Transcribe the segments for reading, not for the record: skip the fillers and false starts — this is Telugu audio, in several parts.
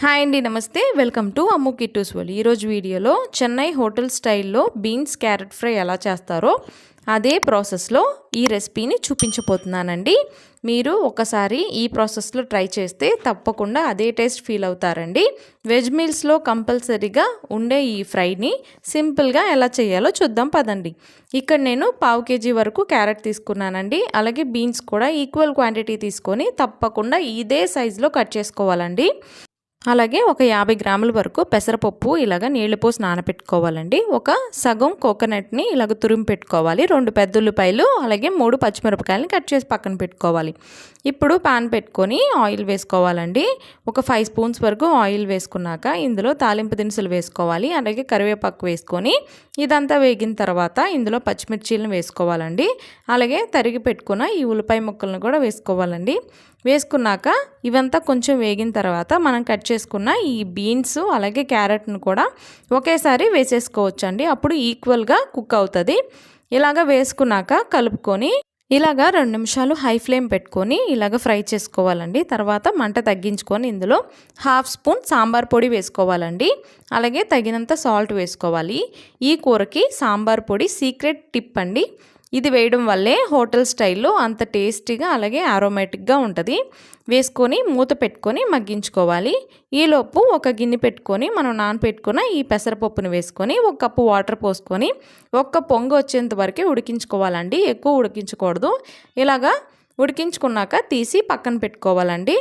హాయ్ అండి, నమస్తే. Welcome to Ammu Kittu's world. ఈరోజు వీడియోలో చెన్నై హోటల్ స్టైల్లో బీన్స్ క్యారెట్ ఫ్రై ఎలా చేస్తారో అదే ప్రాసెస్లో ఈ రెసిపీని చూపించబోతున్నానండి. మీరు ఒకసారి ఈ ప్రాసెస్లో ట్రై చేస్తే తప్పకుండా అదే టేస్ట్ ఫీల్ అవుతారండి. వెజ్ మీల్స్లో కంపల్సరీగా ఉండే ఈ ఫ్రైని సింపుల్గా ఎలా చేయాలో చూద్దాం పదండి. ఇక్కడ నేను 1/2 kg వరకు క్యారెట్ తీసుకున్నానండి. అలాగే బీన్స్ కూడా ఈక్వల్ క్వాంటిటీ తీసుకొని తప్పకుండా ఇదే సైజులో కట్ చేసుకోవాలండి. అలాగే ఒక 50 గ్రాముల వరకు పెసరపప్పు ఇలాగ నీళ్లు పోసి నానబెట్టుకోవాలండి. ఒక సగం కోకోనట్ని ఇలాగ తురిమి పెట్టుకోవాలి. 2 పెద్ద ఉల్లిపాయలు అలాగే 3 పచ్చిమిరపకాయలని కట్ చేసి పక్కన పెట్టుకోవాలి. ఇప్పుడు పాన్ పెట్టుకొని ఆయిల్ వేసుకోవాలండి. ఒక 5 స్పూన్స్ వరకు ఆయిల్ వేసుకున్నాక ఇందులో తాలింపు దినుసులు వేసుకోవాలి. అలాగే కరివేపాకు వేసుకొని ఇదంతా వేగిన తర్వాత ఇందులో పచ్చిమిర్చీలను వేసుకోవాలండి. అలాగే తరిగి పెట్టుకున్న ఈ ఉల్లిపాయ ముక్కలను కూడా వేసుకోవాలండి. వేసుకున్నాక ఇవంతా కొంచెం వేగిన తర్వాత మనం కట్ చేసుకున్న ఈ బీన్స్ అలాగే క్యారెట్ను కూడా ఒకేసారి వేసేసుకోవచ్చండి. అప్పుడు ఈక్వల్గా కుక్ అవుతుంది. ఇలాగ వేసుకున్నాక కలుపుకొని ఇలాగ 2 నిమిషాలు హై ఫ్లేమ్ పెట్టుకొని ఇలాగ ఫ్రై చేసుకోవాలండి. తర్వాత మంట తగ్గించుకొని ఇందులో 1/2 స్పూన్ సాంబార్ పొడి వేసుకోవాలండి. అలాగే తగినంత సాల్ట్ వేసుకోవాలి. ఈ కూరకి సాంబార్ పొడి సీక్రెట్ టిప్ అండి. ఇది వేయడం వల్లే హోటల్ స్టైల్లో అంత టేస్టీగా అలాగే ఆరోమేటిక్గా ఉంటుంది. వేసుకొని మూత పెట్టుకొని మగ్గించుకోవాలి. ఈలోపు ఒక గిన్నె పెట్టుకొని మనం నానపెట్టుకున్న ఈ పెసరపప్పును వేసుకొని 1 కప్పు వాటర్ పోసుకొని ఒక్క పొంగు వచ్చేంత వరకు ఉడికించుకోవాలండి. ఎక్కువ ఉడికించకూడదు. ఇలాగా ఉడికించుకున్నాక తీసి పక్కన పెట్టుకోవాలండి.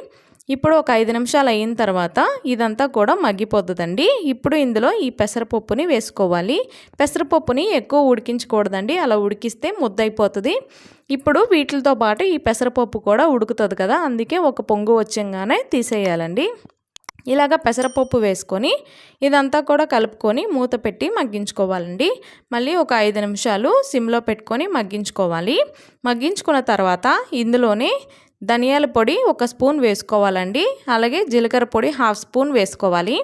ఇప్పుడు ఒక 5 నిమిషాలు అయిన తర్వాత ఇదంతా కూడా మగ్గిపోతుందండి. ఇప్పుడు ఇందులో ఈ పెసరపప్పుని వేసుకోవాలి. పెసరపప్పుని ఎక్కువ ఉడికించకూడదండి, అలా ఉడికిస్తే ముద్దయిపోతుంది. ఇప్పుడు వీటితో పాటు ఈ పెసరపప్పు కూడా ఉడుకుతుంది కదా, అందుకే ఒక పొంగు వచ్చంగానే తీసేయాలండి. ఇలాగ పెసరపప్పు వేసుకొని ఇదంతా కూడా కలుపుకొని మూత పెట్టి మగ్గించుకోవాలండి. మళ్ళీ ఒక 5 నిమిషాలు సిమ్లో పెట్టుకొని మగ్గించుకోవాలి. మగ్గించుకున్న తర్వాత ఇందులోనే ధనియాల పొడి 1 స్పూన్ వేసుకోవాలండి. అలాగే జీలకర్ర పొడి 1/2 స్పూన్ వేసుకోవాలి.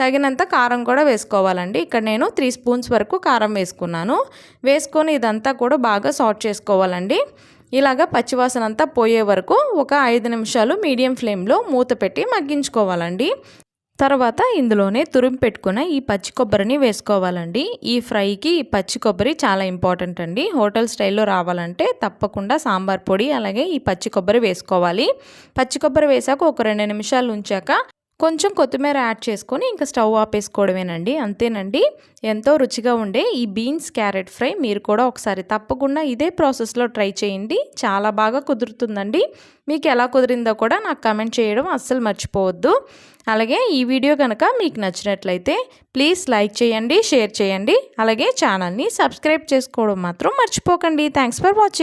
తగినంత కారం కూడా వేసుకోవాలండి. ఇక్కడ నేను 3 స్పూన్స్ వరకు కారం వేసుకున్నాను. వేసుకొని ఇదంతా కూడా బాగా సాట్ చేసుకోవాలండి. ఇలాగ పచ్చివాసన అంతా పోయే వరకు ఒక 5 నిమిషాలు మీడియం ఫ్లేమ్లో మూత పెట్టి మగ్గించుకోవాలండి. తర్వాత ఇందులోనే తురిమి పెట్టుకున్న ఈ పచ్చి కొబ్బరిని వేసుకోవాలండి. ఈ ఫ్రైకి ఈ పచ్చి కొబ్బరి చాలా ఇంపార్టెంట్ అండి. హోటల్ స్టైల్లో రావాలంటే తప్పకుండా సాంబార్ పొడి అలాగే ఈ పచ్చి కొబ్బరి వేసుకోవాలి. పచ్చి కొబ్బరి వేసాక ఒక 2 నిమిషాలు ఉంచాక కొంచెం కొత్తిమీర యాడ్ చేసుకొని ఇంకా స్టవ్ ఆపేసుకోవడమేనండి. అంతేనండి. ఎంతో రుచిగా ఉండే ఈ బీన్స్ క్యారెట్ ఫ్రై మీరు కూడా ఒకసారి తప్పకుండా ఇదే ప్రాసెస్లో ట్రై చేయండి. చాలా బాగా కుదురుతుందండి. మీకు ఎలా కుదిరిందో కూడా నాకు కామెంట్ చేయడం అస్సలు మర్చిపోవద్దు. అలాగే ఈ వీడియో కనుక మీకు నచ్చినట్లయితే ప్లీజ్ లైక్ చేయండి, షేర్ చేయండి. అలాగే ఛానల్ని సబ్స్క్రైబ్ చేసుకోవడం మాత్రం మర్చిపోకండి. Thanks for watching.